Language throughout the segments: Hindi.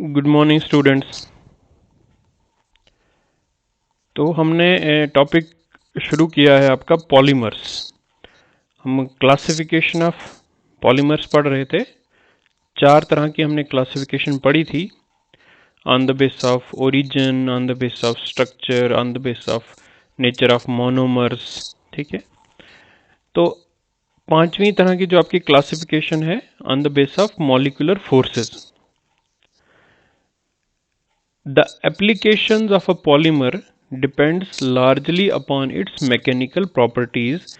Good morning students. तो हमने टॉपिक शुरू किया है आपका पॉलीमर्स। हम क्लासिफिकेशन ऑफ पॉलीमर्स पढ़ रहे थे। चार तरह की हमने क्लासिफिकेशन पढ़ी थी, on the base of origin, on the base of structure, on the base of nature of monomers. ठीक है, तो पांचवी तरह की जो आपकी क्लासिफिकेशन है, on the base of molecular forces. The applications of a polymer depends largely upon its mechanical properties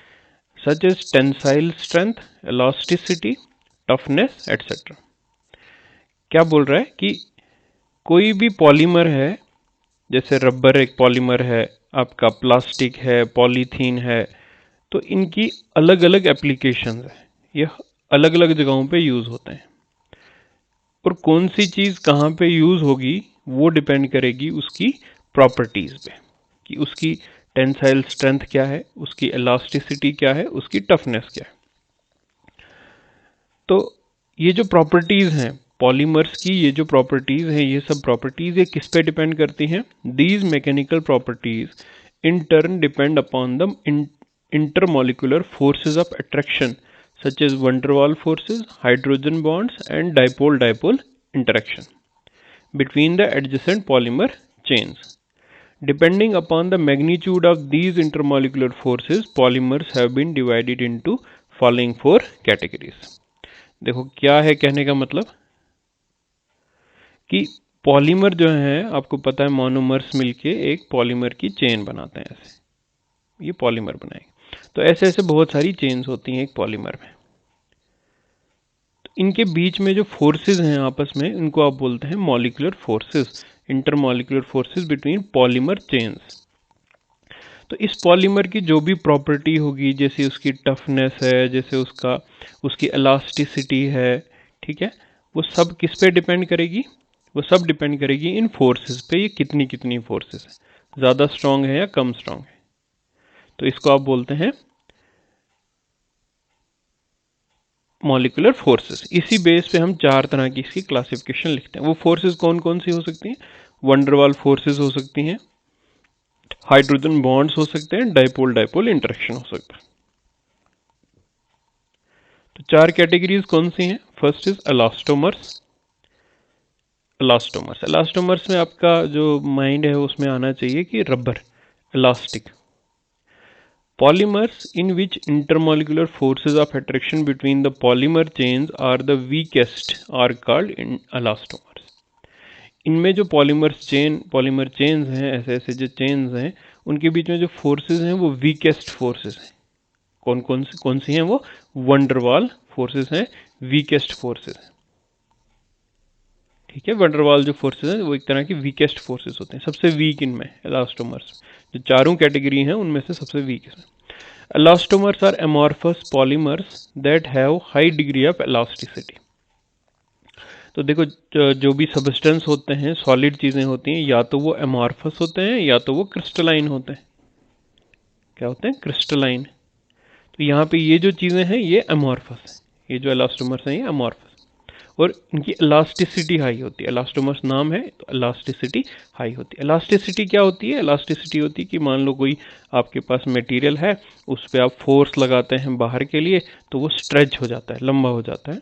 such as tensile strength, elasticity, toughness, etc. क्या बोल रहा है कि कोई भी पॉलीमर है, जैसे रबर एक पॉलीमर है, आपका प्लास्टिक है, पॉलीथीन है, तो इनकी अलग अलग एप्लीकेशंस है। ये अलग अलग जगहों पे यूज़ होते हैं और कौन सी चीज़ कहाँ पे यूज़ होगी वो डिपेंड करेगी उसकी प्रॉपर्टीज़ पे, कि उसकी टेंसाइल स्ट्रेंथ क्या है, उसकी इलास्टिसिटी क्या है, उसकी टफनेस क्या है। तो ये जो प्रॉपर्टीज़ हैं पॉलीमर्स की, ये जो प्रॉपर्टीज़ हैं, ये सब प्रॉपर्टीज़ ये किस पे डिपेंड करती हैं? These mechanical properties in turn depend upon the intermolecular forces of attraction such as van der Waals forces, hydrogen bonds and dipole-dipole interaction between the adjacent polymer chains. Depending upon the magnitude of these intermolecular forces, polymers have been divided into following four categories. देखो क्या है कहने का मतलब कि पॉलीमर जो है, आपको पता है मोनोमर्स मिलके एक पॉलीमर की चेन बनाते हैं। ऐसे ये पॉलीमर बनाएंगे, तो ऐसे ऐसे बहुत सारी चेन्स होती हैं एक पॉलीमर में। तो इनके बीच में जो फोर्सेस हैं आपस में, इनको आप बोलते हैं molecular forces, intermolecular forces between polymer chains. तो इस पॉलीमर की जो भी प्रॉपर्टी होगी, जैसे उसकी टफनेस है, जैसे उसकी इलास्टिसिटी है, ठीक है, वो सब किस पे डिपेंड करेगी? वो सब डिपेंड करेगी इन फोर्सेस पे। ये कितनी कितनी फोर्सेस है, ज़्यादा स्ट्रांग है या कम स्ट्रांग है। तो इसको आप बोलते हैं मॉलिक्यूलर फोर्सेस। इसी बेस पे हम चार तरह की इसकी क्लासिफिकेशन लिखते हैं। वो फोर्सेस कौन कौन सी हो सकती हैं? वन डर वाल फोर्सेस हो सकती हैं, हाइड्रोजन बॉन्ड्स हो सकते हैं, डाइपोल डाइपोल इंटरेक्शन हो सकता है। तो चार कैटेगरीज कौन सी हैं? First is एलास्टोमर्स। एलास्टोमर्स में आपका जो माइंड है उसमें आना चाहिए कि rubber, elastic. Polymers in which intermolecular forces of attraction between the polymer chains are the weakest are called elastomers. इनमें जो पॉलीमर चेन्स हैं, ऐसे ऐसे जो चेन्स हैं, उनके बीच में जो फोर्सेस हैं वो वीकेस्ट फोर्सेस हैं। कौन सी हैं वो? वन डर वाल फोर्सेस हैं, वीकेस्ट फोर्सेस हैं। ठीक है, वन डर वाल जो फोर्सेस हैं वो एक तरह की वीकेस्ट फोर्सेस होते हैं, सबसे वीक इनमें एलास्टोमर्स। जो चारों कैटेगरी हैं उनमें से सबसे वीक है। Elastomers are amorphous polymers that have high degree of elasticity. तो देखो, जो भी सबस्टेंस होते हैं, सॉलिड चीज़ें होती हैं, या तो वो एमॉर्फस होते हैं या तो वो क्रिस्टलाइन होते हैं। क्या होते हैं? क्रिस्टलाइन। तो यहाँ पे ये जो चीज़ें हैं ये एमॉर्फस है, ये जो एलास्टोमर्स हैं ये एमॉर्फस, और इनकी इलास्टिसिटी हाई होती है। इलास्टोमर्स नाम है तो इलास्टिसिटी हाई होती है। इलास्टिसिटी क्या होती है? इलास्टिसिटी होती है कि मान लो कोई आपके पास मटेरियल है, उस पर आप फोर्स लगाते हैं बाहर के लिए, तो वो स्ट्रेच हो जाता है, लंबा हो जाता है,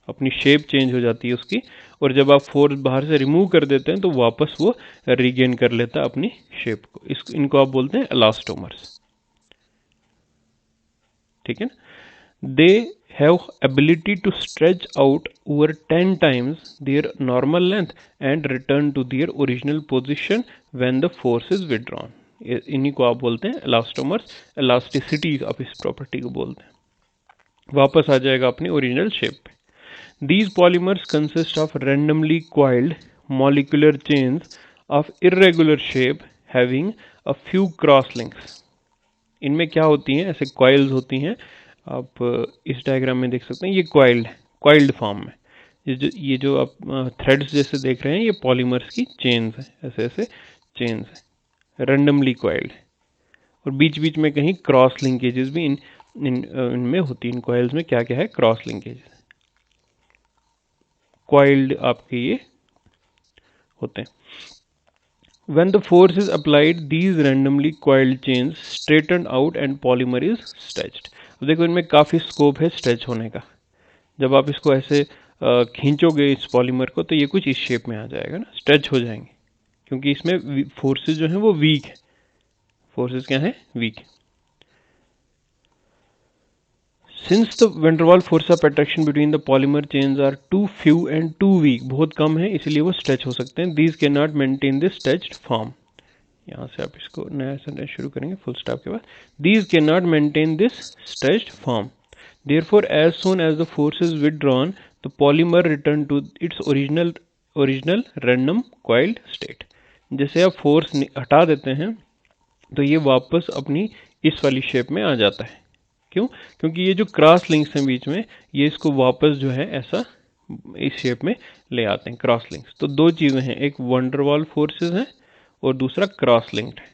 अपनी शेप चेंज हो जाती है उसकी, और जब आप फोर्स बाहर से रिमूव कर देते हैं तो वापस वो रिगेन कर लेता है अपनी शेप को। इनको आप बोलते हैं इलास्टोमर्स। ठीक है ना? They have ability to stretch out over 10 times their normal length and return to their original position when the force is withdrawn. इन्हीं को आप बोलते हैं इलास्टोमर्स। इलास्टिसिटी आप इस प्रॉपर्टी को बोलते हैं, वापस आ जाएगा अपनी ओरिजिनल शेप पे। These polymers consist of randomly coiled molecular chains of irregular shape having a few cross links. इनमें क्या होती हैं? ऐसे कॉइल्स होती हैं, आप इस डायग्राम में देख सकते हैं, ये कॉइल्ड फॉर्म में। ये जो आप थ्रेड्स जैसे देख रहे हैं, ये पॉलीमर्स की चेन्स हैं, ऐसे ऐसे चेन्स हैं, रैंडमली कॉइल्ड। और बीच बीच में कहीं क्रॉस लिंकेजेस भी इनमें होती हैं। इन कॉइल्स में क्या क्या है? Cross linkages. कॉइल्ड आपके ये होते हैं। When the force is applied, these randomly coiled chains straighten out and polymer is stretched. अब देखो इनमें काफ़ी स्कोप है स्ट्रेच होने का। जब आप इसको ऐसे खींचोगे इस पॉलीमर को तो ये कुछ इस शेप में आ जाएगा ना, स्ट्रेच हो जाएंगे, क्योंकि इसमें फोर्सेस जो हैं वो वीक है। फोर्सेस क्या है? Week. Since the van der Waals force of attraction between the polymer chains are too few and too weak, बहुत कम है इसलिए वो स्ट्रेच हो सकते हैं। These cannot maintain this stretched form. यहाँ से आप इसको नया सेंटेंस शुरू करेंगे फुल स्टॉप के बाद। These cannot maintain this stretched form. Therefore, as soon as the force is withdrawn, the polymer return to its original random coiled state. जैसे आप फोर्स हटा देते हैं तो ये वापस अपनी इस वाली शेप में आ जाता है। क्यों? क्योंकि ये जो क्रॉस लिंक्स हैं बीच में, ये इसको वापस जो है ऐसा इस शेप में ले आते हैं, क्रॉस लिंक्स। तो दो चीज़ें हैं, एक वैन डर वाल फोर्सेज हैं और दूसरा क्रॉस लिंक्ड है।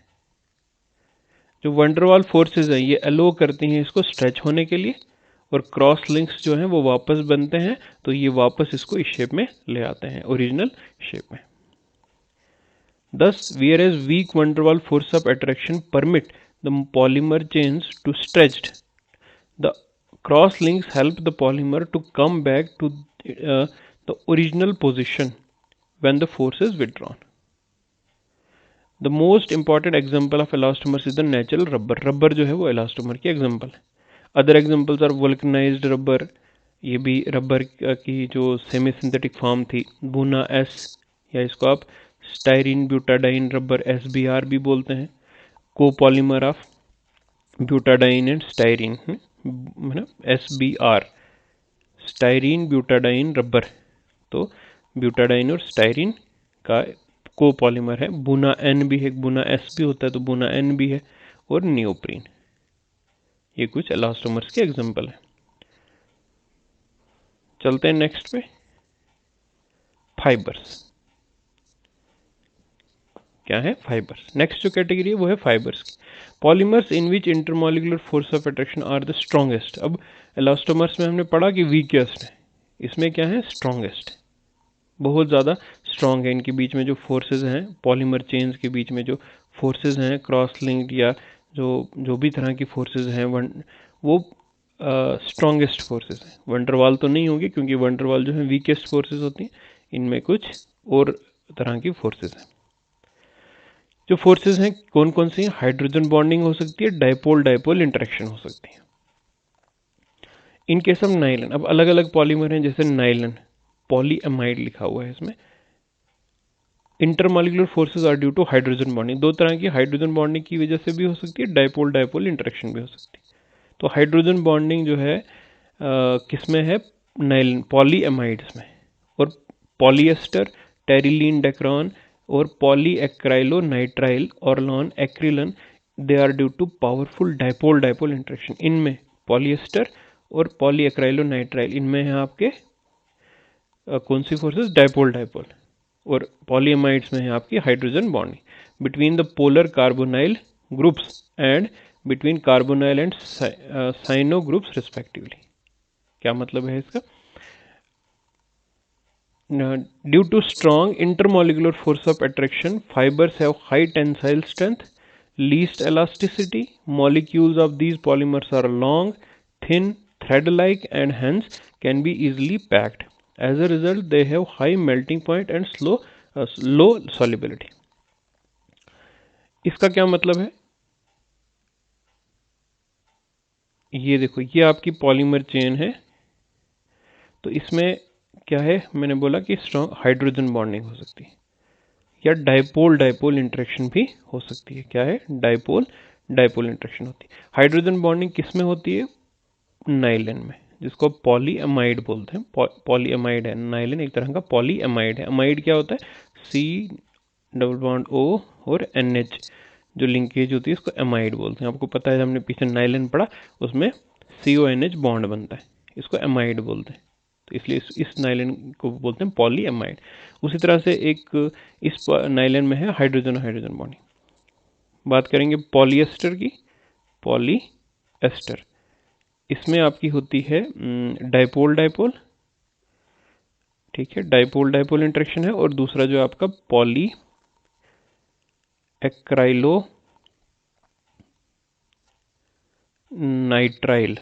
जो वैन डर वाल फोर्सेज हैं ये अलो करती हैं इसको स्ट्रेच होने के लिए, और क्रॉस लिंक्स जो हैं वो वापस बनते हैं, तो ये वापस इसको इस शेप में ले आते हैं, ओरिजिनल शेप में। Thus, whereas weak van der Waals force of attraction permit the polymer chains to stretched, the cross links help the polymer to come back to the original position when the force is withdrawn. The most important example of elastomers is the natural rubber. Rubber जो है वो elastomers की example है. Other examples are vulcanized rubber. ये भी रबर की जो सेमी सिंथेटिक फॉर्म थी, बुना एस, या इसको आप स्टाइरिन ब्यूटाडाइन रबर SBR भी बोलते हैं, copolymer of butadiene and styrene है ना, SBR, स्टाइरिन ब्यूटाडाइन रबर। तो ब्यूटाडाइन और स्टाइरिन का कोपॉलीमर है। बुना एन भी है, बुना एस भी होता है तो बुना एन भी है, और नियोप्रीन। ये कुछ एलास्टोमर्स के एग्जांपल हैं। चलते हैं नेक्स्ट पे, फाइबर्स। क्या है? फाइबर्स। नेक्स्ट जो कैटेगरी है वो है फाइबर्स की। Polymers in which intermolecular force of attraction are the strongest. अब एलास्टोमर्स में हमने पढ़ा कि वीकेस्ट है, इसमें क्या है? स्ट्रॉन्गेस्ट, बहुत ज़्यादा स्ट्रॉन्ग है। इनके बीच में जो फोर्सेज हैं, पॉलीमर चेन्स के बीच में जो फोर्सेज हैं, क्रॉस लिंक्ड या जो भी तरह की फोर्सेज हैं, वो स्ट्रॉन्गेस्ट फोर्सेज हैं। वैन डर वाल तो नहीं होगी, क्योंकि वैन डर वाल जो है वीकेस्ट फोर्सेज होती हैं, इनमें कुछ और तरह की फोर्सेज हैं। जो फोर्सेज हैं कौन कौन सी हैं? हाइड्रोजन बॉन्डिंग हो सकती है, डाइपोल डाइपोल इंटरेक्शन हो सकती है। इन केस ऑफ नाइलन, अब अलग अलग पॉलीमर हैं, जैसे नाइलन, पॉलीएमाइड लिखा हुआ है इसमें। Intermolecular forces are due to hydrogen bonding. दो तरह की हाइड्रोजन बॉन्डिंग की वजह से भी हो सकती है, डाइपोल डाइपोल इंटरेक्शन भी हो सकती है। तो हाइड्रोजन बॉन्डिंग जो है किसमें है? नाइलन, पॉलीएमाइड्स में। और पॉलीएस्टर, टेरिलीन डेक्रॉन और polyacrylonitrile Orlon Acrilan, they are due to powerful dipole dipole interaction. इनमें पॉलीएस्टर और पॉलीएक्राइलोनाइट्राइल, इनमें है आपके कौन सी फोर्सेस? Dipole dipole. और पॉलीएमाइड्स में है आपकी hydrogen bonding between the polar carbonyl groups and between carbonyl and cyano groups respectively. क्या मतलब है इसका? Due to strong intermolecular force of attraction, fibres have high tensile strength, least elasticity, molecules of these polymers are long, thin, thread-like and hence can be easily packed. As a result, they have high melting point and low solubility. इसका क्या मतलब है? ये देखो, ये आपकी पॉलीमर चेन है, तो इसमें क्या है? मैंने बोला कि स्ट्रॉन्ग हाइड्रोजन बॉन्डिंग हो सकती है, या डाइपोल डाइपोल इंटरेक्शन भी हो सकती है। क्या है? डाइपोल डाइपोल इंटरेक्शन होती है। हाइड्रोजन बॉन्डिंग किस में होती है? नाइलन में, जिसको पॉलीएमाइड बोलते हैं। पॉलीएमाइड है, नाइलन एक तरह का पॉलीएमाइड है। अमाइड क्या होता है? C+O और NH जो लिंकेज होती है इसको एमाइड बोलते हैं। आपको पता है, हमने पीछे नाइलन पढ़ा, उसमें CONH बॉन्ड बनता है, इसको एमाइड बोलते हैं, तो इसलिए इस नाइलन को बोलते हैं पॉलीएमाइड। उसी तरह से एक इस नाइलन में है हाइड्रोजन हाइड्रोजन बॉन्डिंग। बात करेंगे पॉलीएस्टर की। पॉलीएस्टर, इसमें आपकी होती है डाइपोल डाइपोल, ठीक है, डाइपोल डाइपोल इंटरेक्शन है। और दूसरा जो आपका पॉली एक्राइलो नाइट्राइल,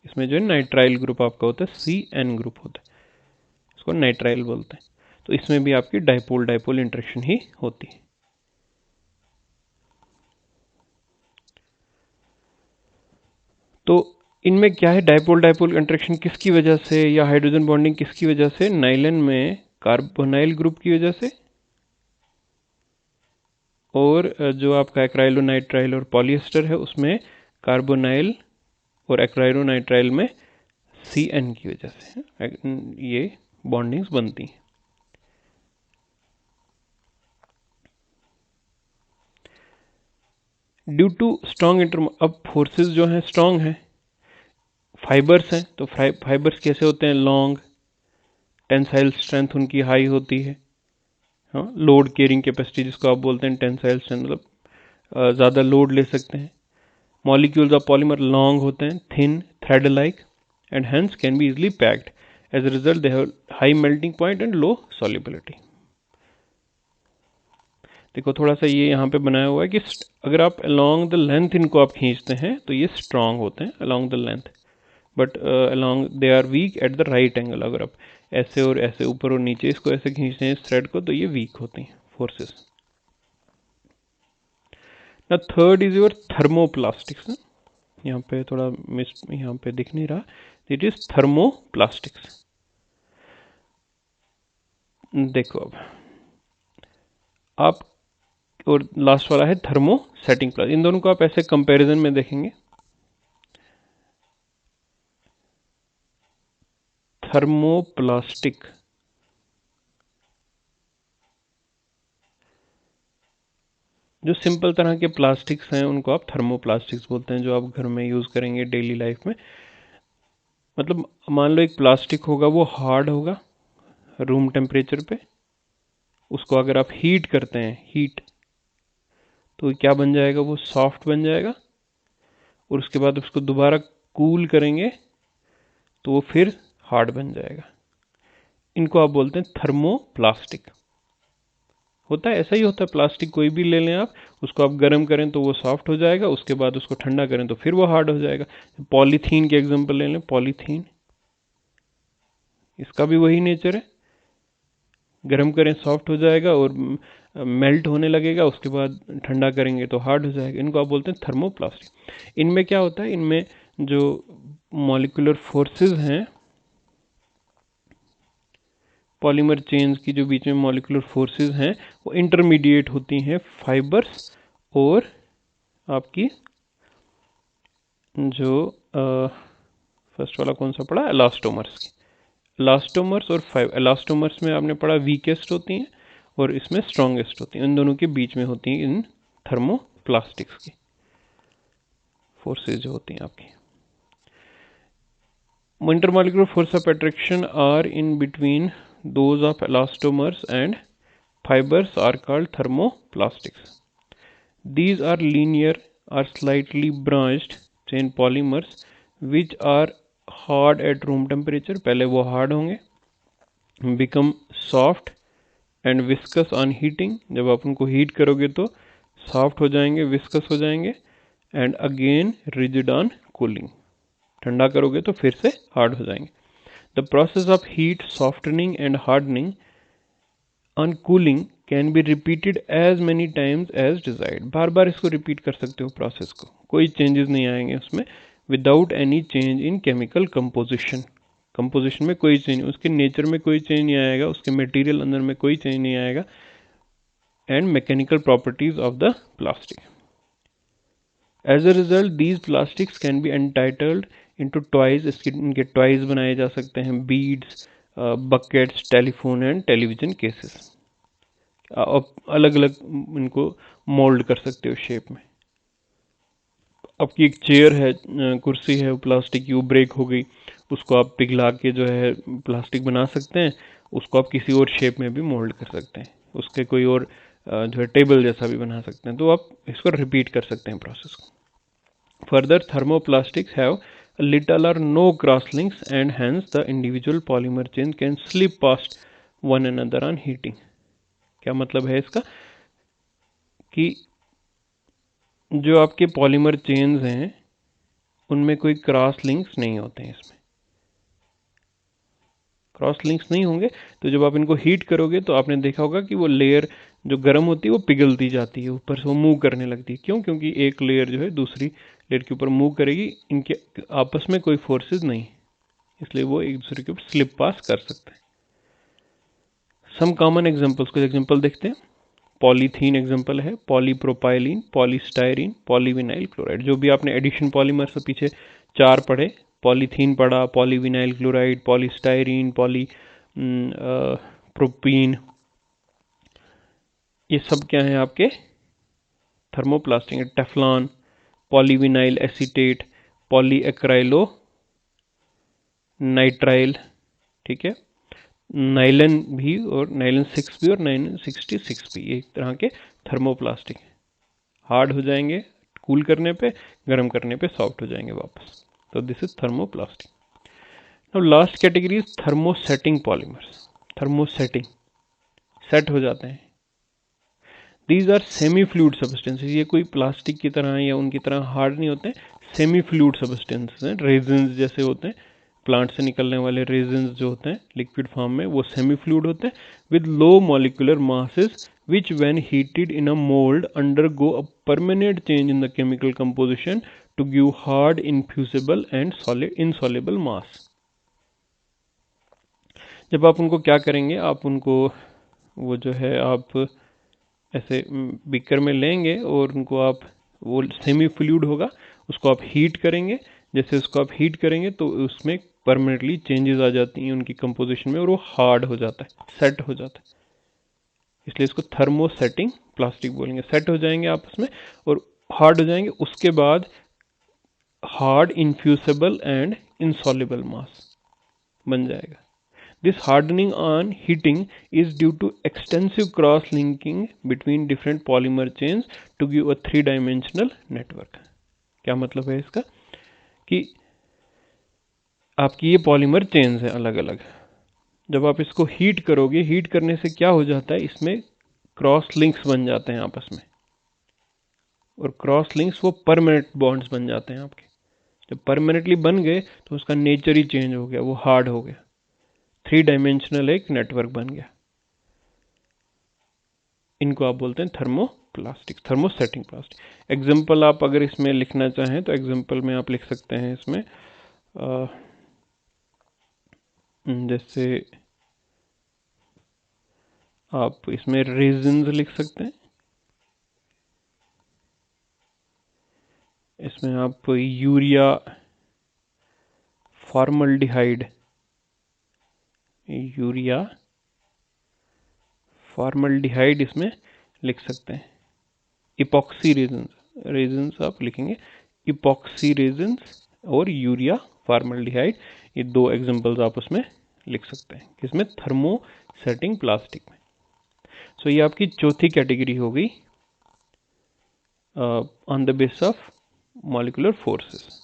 इसमें जो है नाइट्राइल ग्रुप आपका होता है, CN ग्रुप होता है, इसको नाइट्राइल बोलते हैं। तो इसमें भी आपकी डाइपोल डाइपोल इंटरेक्शन ही होती है। तो इनमें क्या है, डाइपोल डाइपोल इंटरेक्शन किसकी वजह से, या हाइड्रोजन बॉन्डिंग किसकी वजह से, नाइलन में कार्बोनाइल ग्रुप की वजह से, और जो आपका एक्राइलोनाइट्राइल और पॉलिएस्टर है उसमें कार्बोनाइल और एक्राइलोनाइट्राइल में CN की वजह से ये बॉन्डिंग्स बनती हैं। ड्यू टू स्ट्रॉन्ग अब फोर्सेस जो हैं स्ट्रॉन्ग हैं, फाइबर्स हैं, तो फाइबर्स कैसे होते हैं, लॉन्ग, टेंसाइल स्ट्रेंथ उनकी हाई होती है, हाँ, लोड कैरिंग कैपेसिटी जिसको आप बोलते हैं, टेंसाइल स्ट्रेंथ मतलब ज़्यादा लोड ले सकते हैं। मॉलिक्यूल्स ऑफ पॉलीमर लॉन्ग होते हैं, thin, thread like, and hence can be easily packed. As a result they have high melting point and low solubility. देखो थोड़ा सा ये यहाँ पे बनाया हुआ है कि अगर आप अलोंग द लेंथ इनको आप खींचते हैं तो ये स्ट्रांग होते हैं along the length, but along they are weak at the right angle. अगर आप ऐसे और ऐसे ऊपर और नीचे इसको ऐसे खींचते हैं इस थ्रेड को, तो ये वीक होती हैं फोर्सेस। ना थर्ड इज योर थर्मोप्लास्टिक्स। यहाँ पे थोड़ा मिस यहाँ पे दिख नहीं रहा, इट इज थर्मोप्लास्टिक्स। देखो अब आप, और लास्ट वाला है थर्मो सेटिंग प्लस। इन दोनों को आप ऐसे कंपैरिजन में देखेंगे, थर्मोप्लास्टिक जो सिंपल तरह के प्लास्टिक्स हैं उनको आप थर्मोप्लास्टिक्स बोलते हैं, जो आप घर में यूज करेंगे डेली लाइफ में। मतलब मान लो एक प्लास्टिक होगा, वो हार्ड होगा रूम टेम्परेचर पे, उसको अगर आप हीट करते हैं, हीट, तो क्या बन जाएगा, वो सॉफ्ट बन जाएगा, और उसके बाद उसको दोबारा कूल करेंगे तो वो फिर हार्ड बन जाएगा। इनको आप बोलते हैं थर्मोप्लास्टिक। होता है ऐसा ही होता है, प्लास्टिक कोई भी ले लें आप, उसको आप गर्म करें तो वो सॉफ्ट हो जाएगा, उसके बाद उसको ठंडा करें तो फिर वो हार्ड हो जाएगा। पॉलीथीन के एग्जांपल ले लें, पॉलीथीन, इसका भी वही नेचर है, गर्म करें सॉफ्ट हो जाएगा और मेल्ट होने लगेगा, उसके बाद ठंडा करेंगे तो हार्ड हो जाएगा। इनको आप बोलते हैं थर्मोप्लास्टिक। इनमें क्या होता है, इनमें जो मॉलिक्यूलर फोर्सेस हैं, पॉलीमर चेन्स की जो बीच में मॉलिक्यूलर फोर्सेस हैं, वो इंटरमीडिएट होती हैं फाइबर्स और आपकी जो फर्स्ट वाला कौन सा पढ़ा, एलास्टोमर्स की। एलास्टोमर्स और एलास्टोमर्स में आपने पढ़ा वीकेस्ट होती हैं और इसमें स्ट्रॉन्गेस्ट होती हैं, इन दोनों के बीच में होती हैं इन थर्मोप्लास्टिक्स की फोर्सेज जो होती हैं आपकी। Intermolecular force of attraction are in between those of elastomers and fibers are called thermoplastics. These are linear or slightly branched chain polymers which are hard at room temperature, पहले वो hard होंगे, become soft and viscous on heating, जब आप उनको heat करोगे तो soft हो जाएंगे, viscous हो जाएंगे, and again rigid on cooling, ठंडा करोगे तो फिर से हार्ड हो जाएंगे। The process of heat softening and hardening on cooling can be repeated as many times as desired. बार बार इसको रिपीट कर सकते हो प्रोसेस को, कोई चेंजेस नहीं आएंगे उसमें, without any change in chemical composition. Composition में कोई चेंज, उसके नेचर में कोई चेंज नहीं आएगा, उसके मटेरियल अंदर में कोई चेंज नहीं आएगा, and mechanical properties of the plastic. As a result these plastics can be entitled into toys, इनके टॉयज बनाए जा सकते हैं, beads, buckets, telephone and television cases. आप अलग अलग इनको मोल्ड कर सकते हो शेप में। आपकी एक चेयर है, कुर्सी है, वो प्लास्टिक की, वो ब्रेक हो गई, उसको आप पिघला के जो है प्लास्टिक बना सकते हैं, उसको आप किसी और शेप में भी मोल्ड कर सकते हैं, उसके कोई और जो है टेबल जैसा भी बना सकते हैं। तो आप इसको रिपीट कर सकते हैं प्रोसेस को। Further thermoplastics have little or no cross links and hence the individual polymer chain can slip past one another on heating. क्या मतलब है इसका कि जो आपके पॉलीमर चेन्स हैं उनमें कोई क्रॉस लिंक्स नहीं होते हैं। इसमें क्रॉस लिंक्स नहीं होंगे तो जब आप इनको हीट करोगे तो आपने देखा होगा कि वो लेयर जो गर्म होती है वो पिघलती जाती है, ऊपर से वो मूव करने लगती है। क्यों? क्योंकि एक लेयर जो है दूसरी लेयर के ऊपर मूव करेगी, इनके आपस में कोई फोर्सेस नहीं, इसलिए वो एक दूसरे के ऊपर स्लिप पास कर सकते हैं। सम कॉमन एग्जांपल्स, कुछ एग्जांपल देखते हैं। पॉलीथीन एग्जांपल है, पॉलीप्रोपाइलीन, पॉलीस्टायरीन, पॉलीविनाइल क्लोराइड। जो भी आपने एडिशन पॉलीमर से पीछे 4 पढ़े, पॉलीथीन पढ़ा, पॉलीविनाइल क्लोराइड, पॉलीस्टायरीन, प्रोपीन, ये सब क्या है आपके थर्मोप्लास्टिक है। टेफ्लॉन, पॉलीविनाइल एसीटेट, पॉलीएक्राइलो नाइट्राइल, ठीक है, नाइलन भी, और नाइलन 6 भी और नाइलन 66 भी, एक तरह के थर्मोप्लास्टिक है। हार्ड हो जाएंगे कूल करने पे, गर्म करने पे सॉफ्ट हो जाएंगे वापस। तो this is thermoplastic. Now last category is thermosetting polymers. Thermosetting, set हो जाते हैं। These are semi fluid substances. ये कोई प्लास्टिक की तरह या उनकी तरह हार्ड नहीं होते हैं, सेमी फ्लूइड सब्सटेंसेस हैं। रेजिन्स जैसे होते हैं, प्लांट से निकलने वाले रेजिन्स जो होते हैं लिक्विड फॉर्म में, वो सेमी फ्लूइड होते हैं with low molecular masses which when heated in a mold undergo a permanent change in the chemical composition to give hard, infusible and solid insoluble mass. जब आप उनको क्या करेंगे, आप उनको वो जो है आप ऐसे बीकर में लेंगे और उनको आप, वो सेमी फ्लूइड होगा, उसको आप हीट करेंगे। जैसे उसको आप हीट करेंगे तो उसमें परमानेंटली चेंजेस आ जाती हैं उनकी कंपोजिशन में और वो हार्ड हो जाता है, सेट हो जाता है। इसलिए इसको थर्मोसेटिंग प्लास्टिक बोलेंगे। सेट हो जाएंगे आपस में और हार्ड हो जाएंगे, उसके बाद hard, infusible and insoluble mass बन जाएगा। This hardening on heating is due to extensive cross linking between different polymer chains to give a 3 dimensional network. क्या मतलब है इसका कि आपकी ये पॉलीमर चेन्स है अलग अलग, जब आप इसको हीट करोगे, हीट करने से क्या हो जाता है, इसमें क्रॉस लिंक्स बन जाते हैं आपस में, और क्रॉस लिंक्स वो परमानेंट बॉन्ड्स बन जाते हैं आपके। जब परमानेंटली बन गए तो उसका नेचर ही चेंज हो गया, वो हार्ड हो गया, 3 डायमेंशनल एक नेटवर्क बन गया। इनको आप बोलते हैं थर्मोप्लास्टिक, थर्मोसेटिंग प्लास्टिक। एग्जाम्पल आप अगर इसमें लिखना चाहें तो एग्जाम्पल में आप लिख सकते हैं इसमें जैसे आप इसमें रेजिन्स लिख सकते हैं, इसमें आप यूरिया, फॉर्मल्डिहाइड, यूरिया फॉर्मल्डिहाइड इसमें लिख सकते हैं। इपॉक्सी रेजिन्स, रेजिन्स आप लिखेंगे इपॉक्सी रेजिन्स और यूरिया फॉर्मल्डिहाइड, ये 2 एग्जांपल्स आप उसमें लिख सकते हैं किसमें, थर्मोसेटिंग प्लास्टिक में। सो ये आपकी चौथी कैटेगरी हो गई on the base of molecular forces.